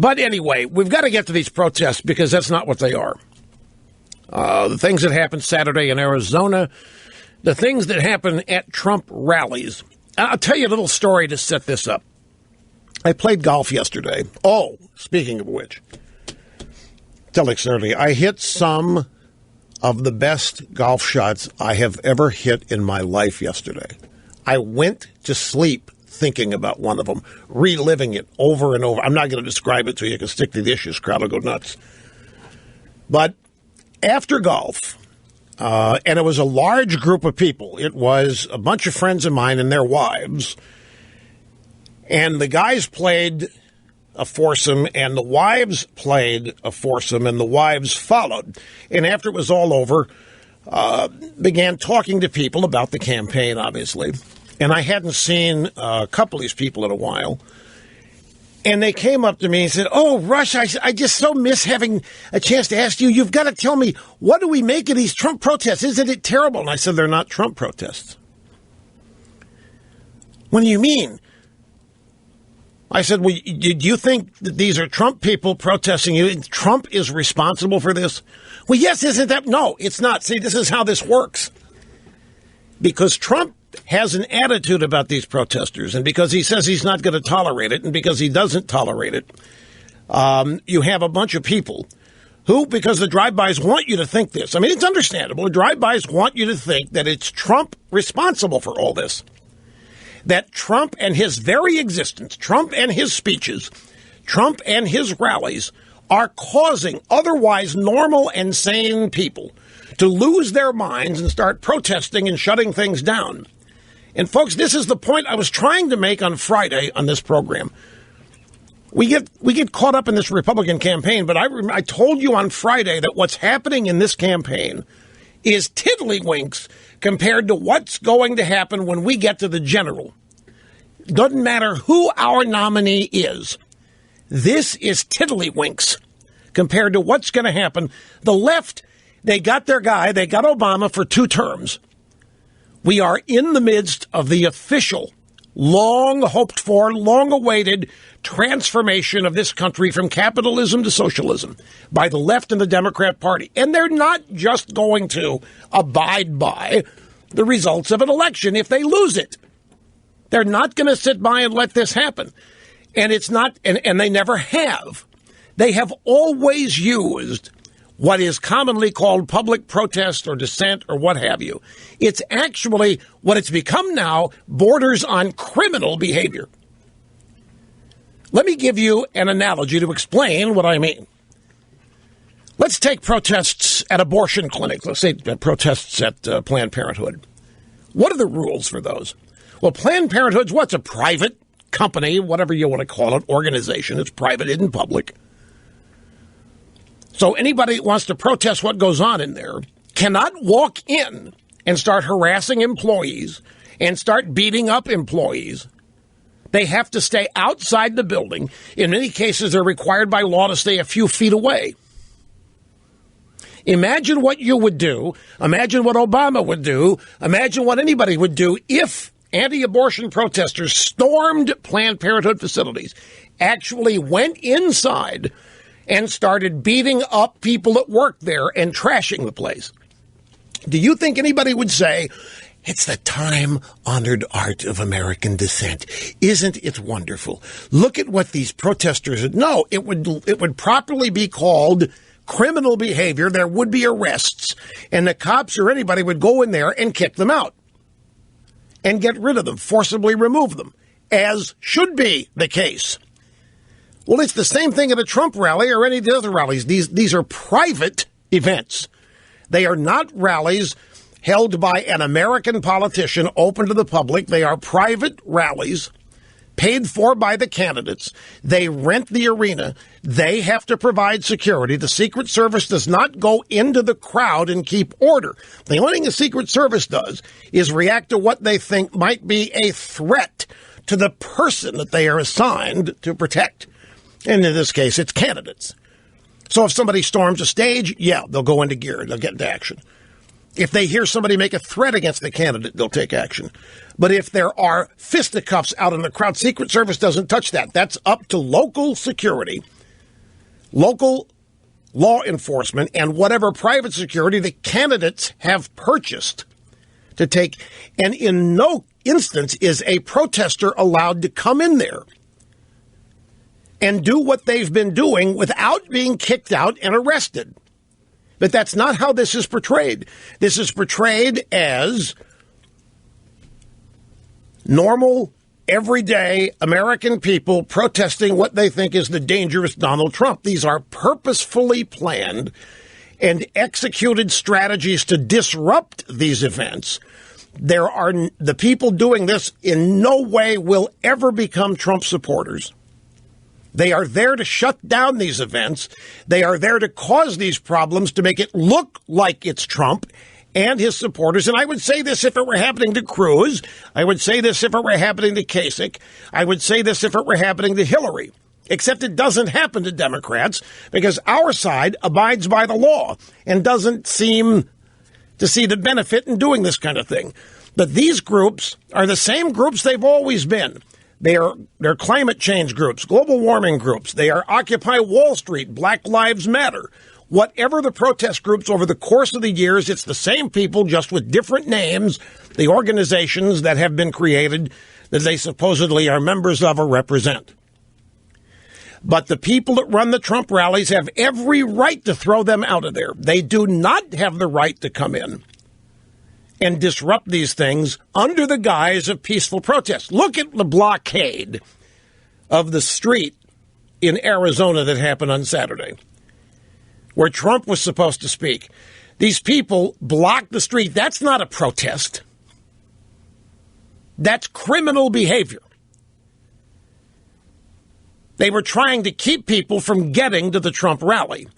But anyway, we've got to get to these protests because that's not what they are. The things that happened Saturday in Arizona, the things that happen at Trump rallies. I'll tell you a little story to set this up. I played golf yesterday. Oh, speaking of which, telling earlier, I hit some of the best golf shots I have ever hit in my life yesterday. I went to sleep thinking about one of them, reliving it over and over. I'm not going to describe it so you can stick to the issues. Crowd will go nuts. But after golf, and it was a large group of people. It was a bunch of friends of mine and their wives. And the guys played a foursome, and the wives played a foursome, and the wives followed. And after it was all over, began talking to people about the campaign, obviously. And I hadn't seen a couple of these people in a while. And they came up to me and said, "Oh, Rush, I just so miss having a chance to ask you. You've got to tell me, what do we make of these Trump protests? Isn't it terrible?" And I said, "They're not Trump protests." "What do you mean?" I said, "Well, do you think that these are Trump people protesting you? Trump is responsible for this?" "Well, yes, isn't that?" "No, it's not. See, this is how this works. Because Trump has an attitude about these protesters, and because he says he's not going to tolerate it, and because he doesn't tolerate it, you have a bunch of people who, because the drive-bys want you to think this. I mean, it's understandable. The drive-bys want you to think that it's Trump responsible for all this. That Trump and his very existence, Trump and his speeches, Trump and his rallies are causing otherwise normal and sane people to lose their minds and start protesting and shutting things down. And folks, this is the point I was trying to make on Friday on this program. We get caught up in this Republican campaign, but I told you on Friday that what's happening in this campaign is tiddlywinks compared to what's going to happen when we get to the general. Doesn't matter who our nominee is. This is tiddlywinks compared to what's going to happen. The left, they got their guy. They got Obama for 2 terms. We are in the midst of the official, long-hoped-for, long-awaited transformation of this country from capitalism to socialism by the left and the Democrat Party. And they're not just going to abide by the results of an election if they lose it. They're not going to sit by and let this happen. And it's not, and they never have. They have always used what is commonly called public protest or dissent or what have you. It's actually what it's become now borders on criminal behavior. Let me give you an analogy to explain what I mean. Let's take protests at abortion clinics. Let's say protests at Planned Parenthood. What are the rules for those? Well, Planned Parenthood's what's a private company, whatever you want to call it, organization. It's private, isn't public. So anybody that wants to protest what goes on in there cannot walk in and start harassing employees and start beating up employees. They have to stay outside the building. In many cases, they're required by law to stay a few feet away. Imagine what you would do. Imagine what Obama would do. Imagine what anybody would do if anti-abortion protesters stormed Planned Parenthood facilities, actually went inside and started beating up people that work there and trashing the place. Do you think anybody would say, it's the time-honored art of American dissent? Isn't it wonderful? Look at what these protesters did. No, it would properly be called criminal behavior. There would be arrests, and the cops or anybody would go in there and kick them out and get rid of them, forcibly remove them, as should be the case. Well, it's the same thing at a Trump rally or any of the other rallies. These are private events. They are not rallies held by an American politician open to the public. They are private rallies paid for by the candidates. They rent the arena. They have to provide security. The Secret Service does not go into the crowd and keep order. The only thing the Secret Service does is react to what they think might be a threat to the person that they are assigned to protect. And in this case, it's candidates. So if somebody storms a stage, yeah, they'll go into gear. They'll get into action. If they hear somebody make a threat against the candidate, they'll take action. But if there are fisticuffs out in the crowd, Secret Service doesn't touch that. That's up to local security local law enforcement and whatever private security the candidates have purchased to take. And in no instance is a protester allowed to come in there and do what they've been doing without being kicked out and arrested. But that's not how this is portrayed. This is portrayed as normal, everyday American people protesting what they think is the dangerous Donald Trump. These are purposefully planned and executed strategies to disrupt these events. The people doing this in no way will ever become Trump supporters. They are there to shut down these events. They are there to cause these problems, to make it look like it's Trump and his supporters. And I would say this if it were happening to Cruz. I would say this if it were happening to Kasich. I would say this if it were happening to Hillary. Except it doesn't happen to Democrats because our side abides by the law and doesn't seem to see the benefit in doing this kind of thing. But these groups are the same groups they've always been. They're climate change groups, global warming groups. They are Occupy Wall Street, Black Lives Matter. Whatever the protest groups over the course of the years, it's the same people, just with different names, the organizations that have been created that they supposedly are members of or represent. But the people that run the Trump rallies have every right to throw them out of there. They do not have the right to come in and disrupt these things under the guise of peaceful protest. Look at the blockade of the street in Arizona that happened on Saturday, where Trump was supposed to speak. These people blocked the street. That's not a protest. That's criminal behavior. They were trying to keep people from getting to the Trump rally.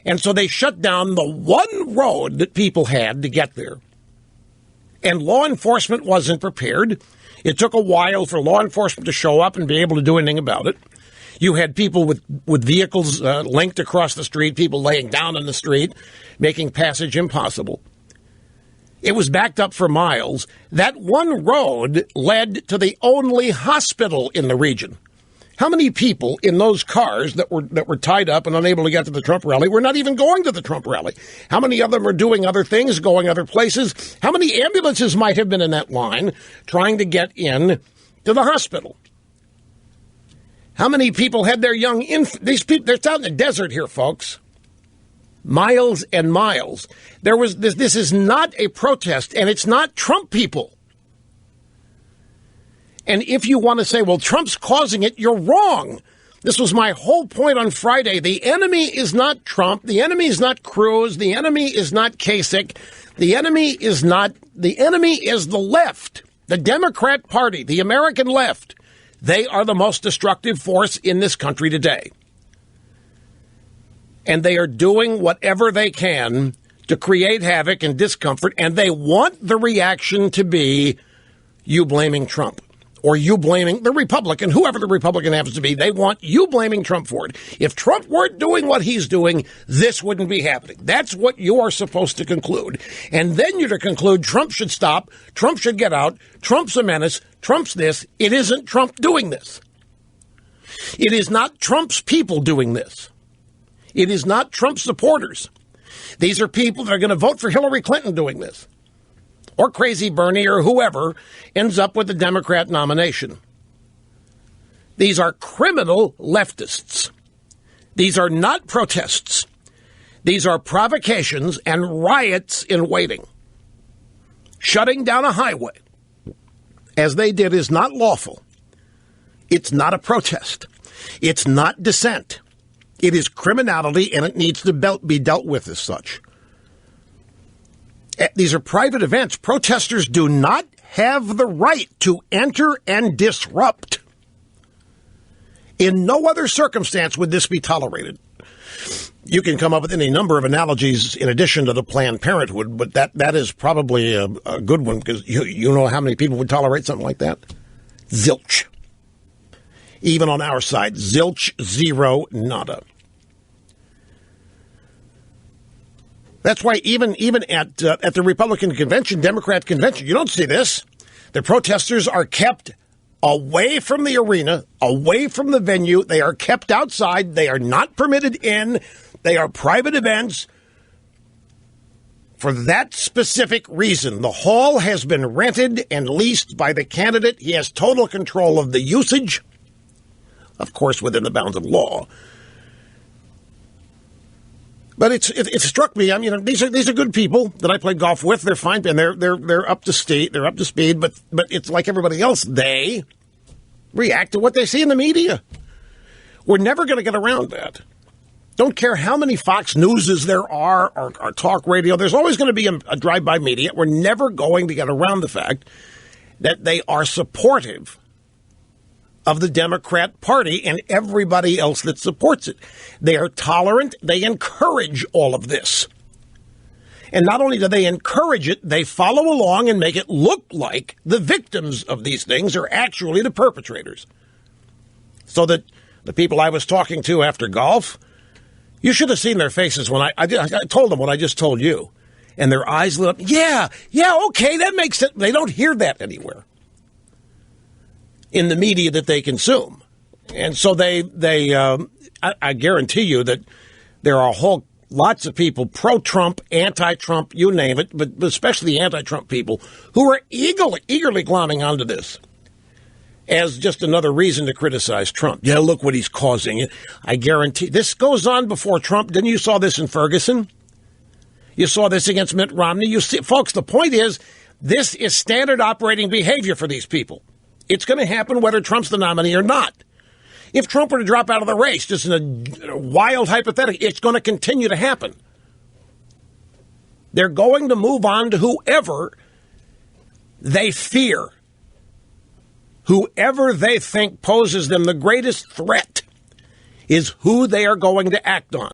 And so they shut down the one road that people had to get there. And law enforcement wasn't prepared. It took a while for law enforcement to show up and be able to do anything about it. You had people with vehicles linked across the street, people laying down in the street, making passage impossible. It was backed up for miles. That one road led to the only hospital in the region. How many people in those cars that were tied up and unable to get to the Trump rally were not even going to the Trump rally? How many of them were doing other things, going other places? How many ambulances might have been in that line trying to get in to the hospital? How many people had their young these people? They're out in the desert here, folks. Miles and miles. This is not a protest, and it's not Trump people. And if you want to say, well, Trump's causing it, you're wrong. This was my whole point on Friday. The enemy is not Trump. The enemy is not Cruz. The enemy is not Kasich. The enemy is the left, the Democrat Party, the American left. They are the most destructive force in this country today. And they are doing whatever they can to create havoc and discomfort. And they want the reaction to be you blaming Trump. Or you blaming the Republican, whoever the Republican happens to be. They want you blaming Trump for it. If Trump weren't doing what he's doing, this wouldn't be happening. That's what you are supposed to conclude. And then you're to conclude Trump should stop, Trump should get out, Trump's a menace, Trump's this. It isn't Trump doing this. It is not Trump's people doing this. It is not Trump supporters. These are people that are going to vote for Hillary Clinton doing this. Or Crazy Bernie or whoever ends up with the Democrat nomination. These are criminal leftists. These are not protests. These are provocations and riots in waiting. Shutting down a highway, as they did, is not lawful. It's not a protest. It's not dissent. It is criminality, and it needs to be dealt with as such. These are private events. Protesters do not have the right to enter and disrupt. In no other circumstance would this be tolerated. You can come up with any number of analogies in addition to the Planned Parenthood, but that is probably a good one because you know how many people would tolerate something like that? Zilch. Even on our side, zilch, zero, nada. That's why even at the Republican convention, Democrat convention, you don't see this. The protesters are kept away from the arena, away from the venue. They are kept outside. They are not permitted in. They are private events. For that specific reason, the hall has been rented and leased by the candidate. He has total control of the usage, of course, within the bounds of law. But it struck me. I mean, these are good people that I played golf with. They're fine, and they're up to speed. They're up to speed. But it's like everybody else. They react to what they see in the media. We're never going to get around that. Don't care how many Fox Newses there are or talk radio. There's always going to be a drive-by media. We're never going to get around the fact that they are supportive of the Democrat Party and everybody else that supports it. They are tolerant. They encourage all of this. And not only do they encourage it, they follow along and make it look like the victims of these things are actually the perpetrators. So that the people I was talking to after golf, you should have seen their faces when I told them what I just told you. And their eyes lit up. Yeah, okay, that makes sense. They don't hear that anywhere in the media that they consume. And so I guarantee you that there are lots of people, pro-Trump, anti-Trump, you name it, but especially the anti-Trump people, who are eagerly glomming onto this as just another reason to criticize Trump. Yeah, look what he's causing. I guarantee this goes on before Trump. Didn't you saw this in Ferguson? You saw this against Mitt Romney. You see, folks, the point is, this is standard operating behavior for these people. It's going to happen whether Trump's the nominee or not. If Trump were to drop out of the race, just in a wild hypothetical, it's going to continue to happen. They're going to move on to whoever they fear, whoever they think poses them the greatest threat is who they are going to act on.